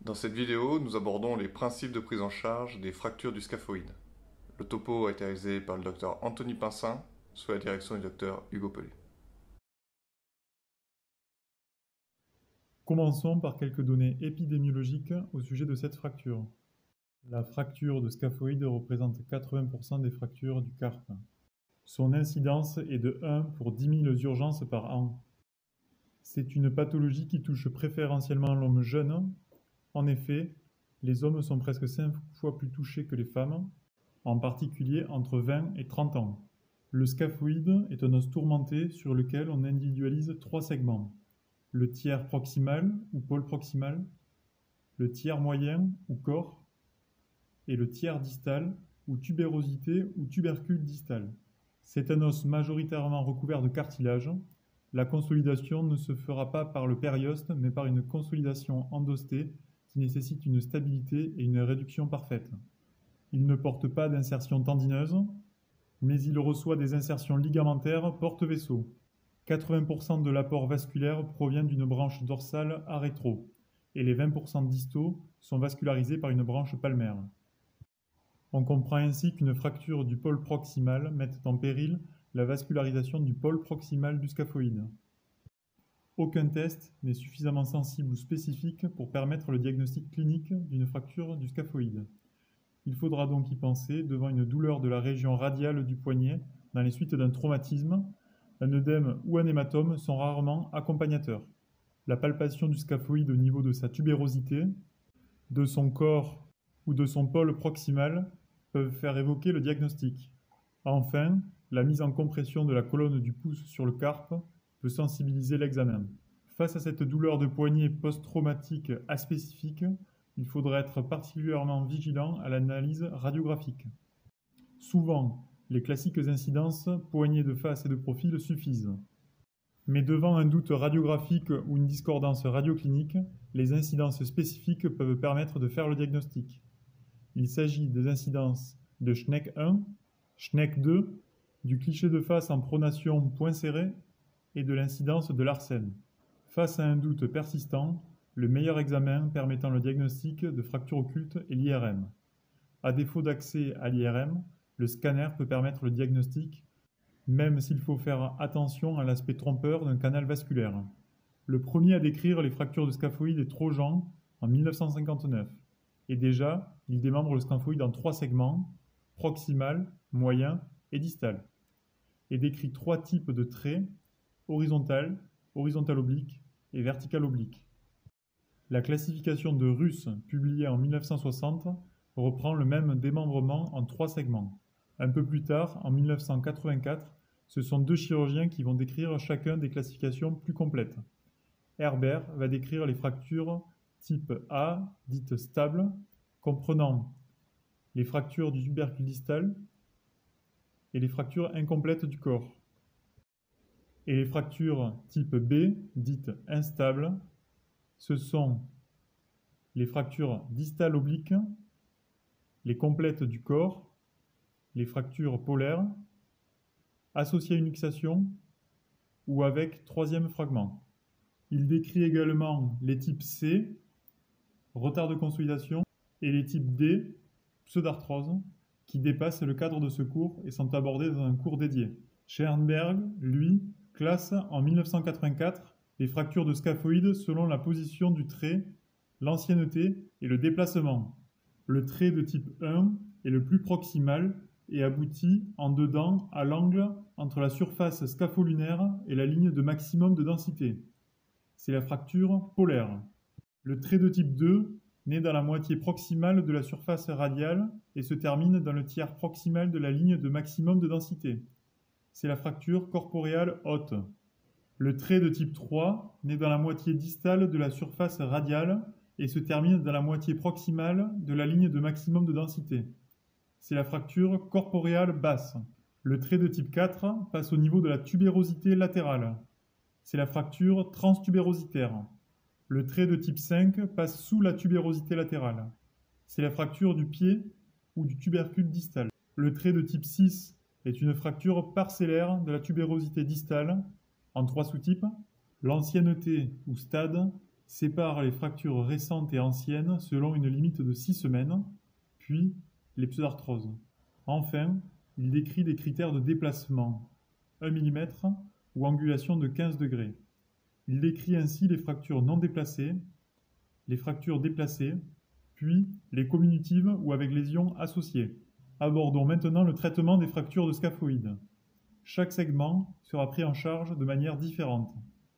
Dans cette vidéo, nous abordons les principes de prise en charge des fractures du scaphoïde. Le topo a été réalisé par le Dr Anthony Pincin, sous la direction du Dr Hugo Pelé. Commençons par quelques données épidémiologiques au sujet de cette fracture. La fracture de scaphoïde représente 80% des fractures du carpe. Son incidence est de 1 pour 10 000 urgences par an. C'est une pathologie qui touche préférentiellement l'homme jeune. En effet, les hommes sont presque 5 fois plus touchés que les femmes, en particulier entre 20 et 30 ans. Le scaphoïde est un os tourmenté sur lequel on individualise 3 segments. Le tiers proximal ou pôle proximal, le tiers moyen ou corps, et le tiers distal ou tubérosité ou tubercule distal. C'est un os majoritairement recouvert de cartilage. La consolidation ne se fera pas par le périoste, mais par une consolidation endostée qui nécessite une stabilité et une réduction parfaite. Il ne porte pas d'insertion tendineuse, mais il reçoit des insertions ligamentaires porte-vaisseau. 80% de l'apport vasculaire provient d'une branche dorsale à rétro, et les 20% distaux sont vascularisés par une branche palmaire. On comprend ainsi qu'une fracture du pôle proximal met en péril la vascularisation du pôle proximal du scaphoïde. Aucun test n'est suffisamment sensible ou spécifique pour permettre le diagnostic clinique d'une fracture du scaphoïde. Il faudra donc y penser devant une douleur de la région radiale du poignet dans les suites d'un traumatisme. Un œdème ou un hématome sont rarement accompagnateurs. La palpation du scaphoïde au niveau de sa tubérosité, de son corps ou de son pôle proximal peuvent faire évoquer le diagnostic. Enfin, la mise en compression de la colonne du pouce sur le carpe peut sensibiliser l'examen. Face à cette douleur de poignet post-traumatique aspécifique, il faudra être particulièrement vigilant à l'analyse radiographique. Souvent, les classiques incidences, poignées de face et de profil suffisent. Mais devant un doute radiographique ou une discordance radioclinique, les incidences spécifiques peuvent permettre de faire le diagnostic. Il s'agit des incidences de Schneck 1, Schneck 2, du cliché de face en pronation point serré et de l'incidence de Larsen. Face à un doute persistant, le meilleur examen permettant le diagnostic de fracture occulte est l'IRM. À défaut d'accès à l'IRM, le scanner peut permettre le diagnostic, même s'il faut faire attention à l'aspect trompeur d'un canal vasculaire. Le premier à décrire les fractures de scaphoïde est Trojan en 1959. Et déjà, il démembre le scaphoïde en 3 segments, proximal, moyen et distal, et décrit 3 types de traits, horizontal, horizontal oblique et vertical oblique. La classification de Russe, publiée en 1960, reprend le même démembrement en 3 segments. Un peu plus tard, en 1984, ce sont 2 chirurgiens qui vont décrire chacun des classifications plus complètes. Herbert va décrire les fractures type A, dites stables, comprenant les fractures du tubercule distal et les fractures incomplètes du corps. Et les fractures type B, dites instables, ce sont les fractures distales obliques, les complètes du corps, les fractures polaires, associées à une luxation ou avec 3e fragment. Il décrit également les types C, retard de consolidation, et les types D, pseudarthrose, qui dépassent le cadre de ce cours et sont abordés dans un cours dédié. Schoenberg, lui, classe en 1984 les fractures de scaphoïde selon la position du trait, l'ancienneté et le déplacement. Le trait de type 1 est le plus proximal et aboutit en dedans à l'angle entre la surface scapholulaire et la ligne de maximum de densité. C'est la fracture polaire. Le trait de type 2 naît dans la moitié proximale de la surface radiale et se termine dans le tiers proximal de la ligne de maximum de densité. C'est la fracture corporeale haute. Le trait de type 3 naît dans la moitié distale de la surface radiale et se termine dans la moitié proximale de la ligne de maximum de densité. C'est la fracture corporeale basse. Le trait de type 4 passe au niveau de la tubérosité latérale. C'est la fracture transtubérositaire. Le trait de type 5 passe sous la tubérosité latérale. C'est la fracture du pied ou du tubercule distal. Le trait de type 6 est une fracture parcellaire de la tubérosité distale en 3 sous-types. L'ancienneté ou stade, sépare les fractures récentes et anciennes selon une limite de 6 semaines, puis les pseudarthroses. Enfin, il décrit des critères de déplacement, 1 mm ou angulation de 15 degrés. Il décrit ainsi les fractures non déplacées, les fractures déplacées, puis les comminutives ou avec lésions associées. Abordons maintenant le traitement des fractures de scaphoïdes. Chaque segment sera pris en charge de manière différente.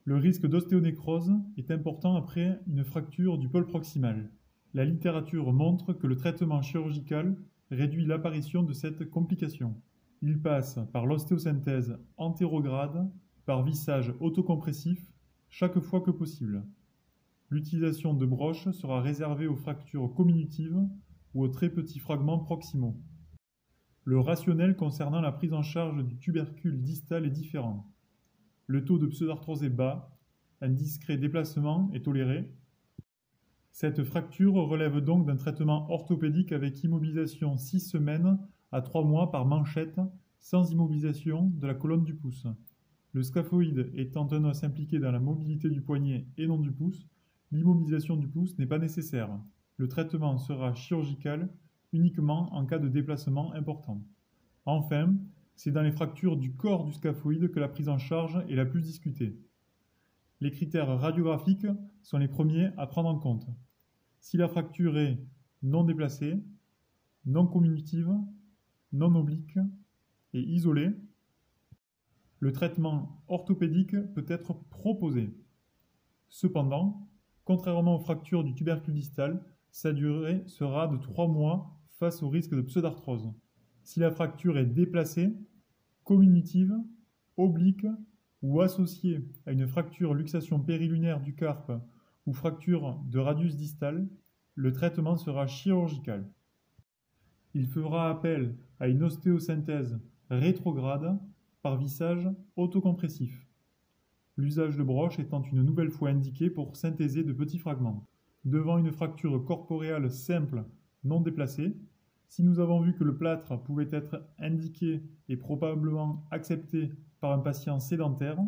Le risque d'ostéonécrose est important après une fracture du pôle proximal. La littérature montre que le traitement chirurgical réduit l'apparition de cette complication. Il passe par l'ostéosynthèse antérograde, par vissage autocompressif, chaque fois que possible. L'utilisation de broches sera réservée aux fractures comminutives ou aux très petits fragments proximaux. Le rationnel concernant la prise en charge du tubercule distal est différent. Le taux de pseudarthrose est bas, un discret déplacement est toléré. Cette fracture relève donc d'un traitement orthopédique avec immobilisation 6 semaines à 3 mois par manchette, sans immobilisation de la colonne du pouce. Le scaphoïde étant un os impliqué dans la mobilité du poignet et non du pouce, l'immobilisation du pouce n'est pas nécessaire. Le traitement sera chirurgical uniquement en cas de déplacement important. Enfin, c'est dans les fractures du corps du scaphoïde que la prise en charge est la plus discutée. Les critères radiographiques sont les premiers à prendre en compte. Si la fracture est non déplacée, non comminutive, non oblique et isolée, le traitement orthopédique peut être proposé. Cependant, contrairement aux fractures du tubercule distal, sa durée sera de 3 mois face au risque de pseudarthrose. Si la fracture est déplacée, comminutive, oblique ou associée à une fracture luxation périlunaire du carpe ou fracture de radius distal, le traitement sera chirurgical. Il fera appel à une ostéosynthèse rétrograde par vissage autocompressif, l'usage de broches étant une nouvelle fois indiqué pour synthéser de petits fragments. Devant une fracture corporéale simple non déplacée, si nous avons vu que le plâtre pouvait être indiqué et probablement accepté par un patient sédentaire,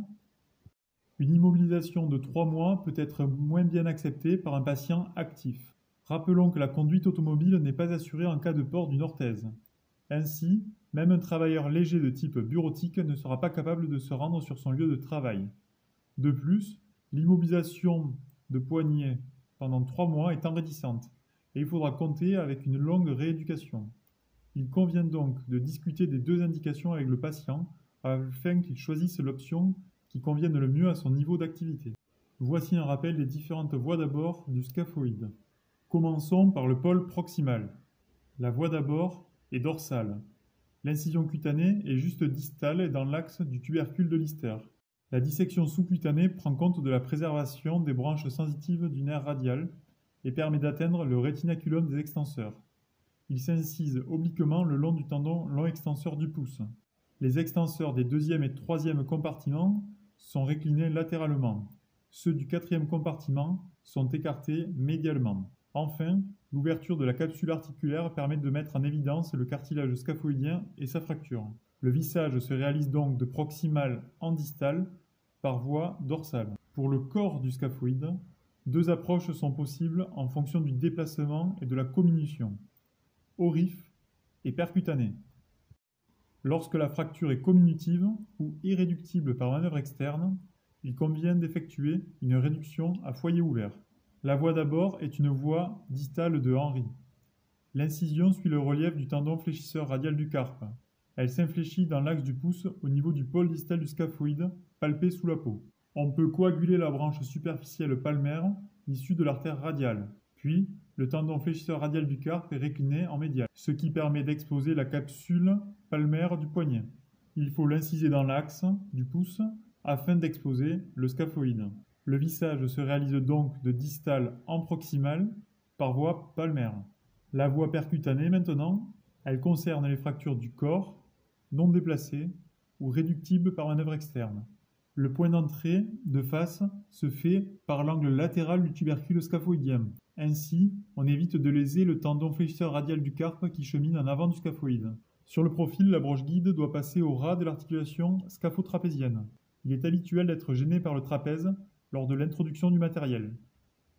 une immobilisation de 3 mois peut être moins bien acceptée par un patient actif. Rappelons que la conduite automobile n'est pas assurée en cas de port d'une orthèse. Ainsi, même un travailleur léger de type bureautique ne sera pas capable de se rendre sur son lieu de travail. De plus, l'immobilisation de poignet pendant 3 mois est enraidissante et il faudra compter avec une longue rééducation. Il convient donc de discuter des 2 indications avec le patient afin qu'il choisisse l'option qui convienne le mieux à son niveau d'activité. Voici un rappel des différentes voies d'abord du scaphoïde. Commençons par le pôle proximal. La voie d'abord est dorsale. L'incision cutanée est juste distale et dans l'axe du tubercule de Lister. La dissection sous-cutanée prend compte de la préservation des branches sensitives du nerf radial et permet d'atteindre le rétinaculum des extenseurs. Il s'incise obliquement le long du tendon long extenseur du pouce. Les extenseurs des 2e et 3e compartiments sont réclinés latéralement. Ceux du 4e compartiment sont écartés médialement. Enfin, l'ouverture de la capsule articulaire permet de mettre en évidence le cartilage scaphoïdien et sa fracture. Le vissage se réalise donc de proximal en distal par voie dorsale. Pour le corps du scaphoïde, 2 approches sont possibles en fonction du déplacement et de la comminution, orif et percutané. Lorsque la fracture est comminutive ou irréductible par manœuvre externe, il convient d'effectuer une réduction à foyer ouvert. La voie d'abord est une voie distale de Henry. L'incision suit le relief du tendon fléchisseur radial du carpe. Elle s'infléchit dans l'axe du pouce au niveau du pôle distal du scaphoïde, palpé sous la peau. On peut coaguler la branche superficielle palmaire issue de l'artère radiale. Puis, le tendon fléchisseur radial du carpe est récliné en médial, ce qui permet d'exposer la capsule palmaire du poignet. Il faut l'inciser dans l'axe du pouce afin d'exposer le scaphoïde. Le vissage se réalise donc de distal en proximal par voie palmaire. La voie percutanée maintenant, elle concerne les fractures du corps, non déplacées ou réductibles par manœuvre externe. Le point d'entrée de face se fait par l'angle latéral du tubercule scaphoïdien. Ainsi, on évite de léser le tendon fléchisseur radial du carpe qui chemine en avant du scaphoïde. Sur le profil, la broche guide doit passer au ras de l'articulation scaphotrapézienne. Il est habituel d'être gêné par le trapèze lors de l'introduction du matériel.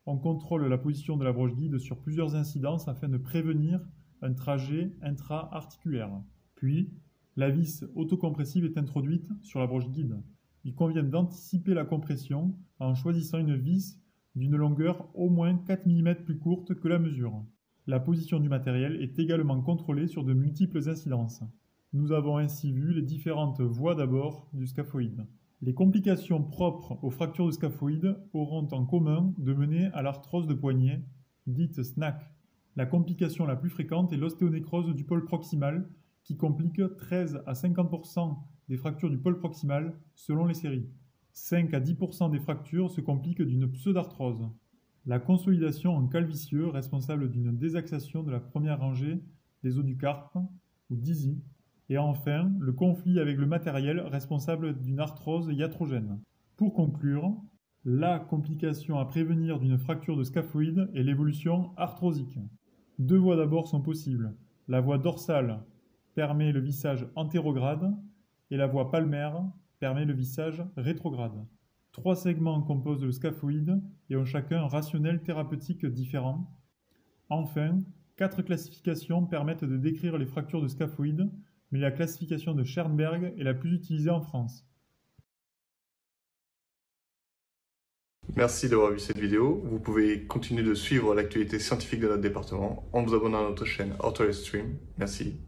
On contrôle la position de la broche guide sur plusieurs incidences afin de prévenir un trajet intra-articulaire. Puis, la vis autocompressive est introduite sur la broche guide. Il convient d'anticiper la compression en choisissant une vis d'une longueur au moins 4 mm plus courte que la mesure. La position du matériel est également contrôlée sur de multiples incidences. Nous avons ainsi vu les différentes voies d'abord du scaphoïde. Les complications propres aux fractures de scaphoïde auront en commun de mener à l'arthrose de poignet, dite SNAC. La complication la plus fréquente est l'ostéonécrose du pôle proximal, qui complique 13 à 50% des fractures du pôle proximal selon les séries. 5 à 10% des fractures se compliquent d'une pseudarthrose. La consolidation en calvicieux, responsable d'une désaxation de la première rangée des os du carpe, ou DISI. Et enfin, le conflit avec le matériel, responsable d'une arthrose iatrogène. Pour conclure, la complication à prévenir d'une fracture de scaphoïde est l'évolution arthrosique. Deux voies d'abord sont possibles. La voie dorsale permet le vissage antérograde et la voie palmaire permet le vissage rétrograde. 3 segments composent le scaphoïde et ont chacun un rationnel thérapeutique différent. Enfin, 4 classifications permettent de décrire les fractures de scaphoïde, mais la classification de Schoenberg est la plus utilisée en France. Merci d'avoir vu cette vidéo. Vous pouvez continuer de suivre l'actualité scientifique de notre département en vous abonnant à notre chaîne Ortho Stream. Merci.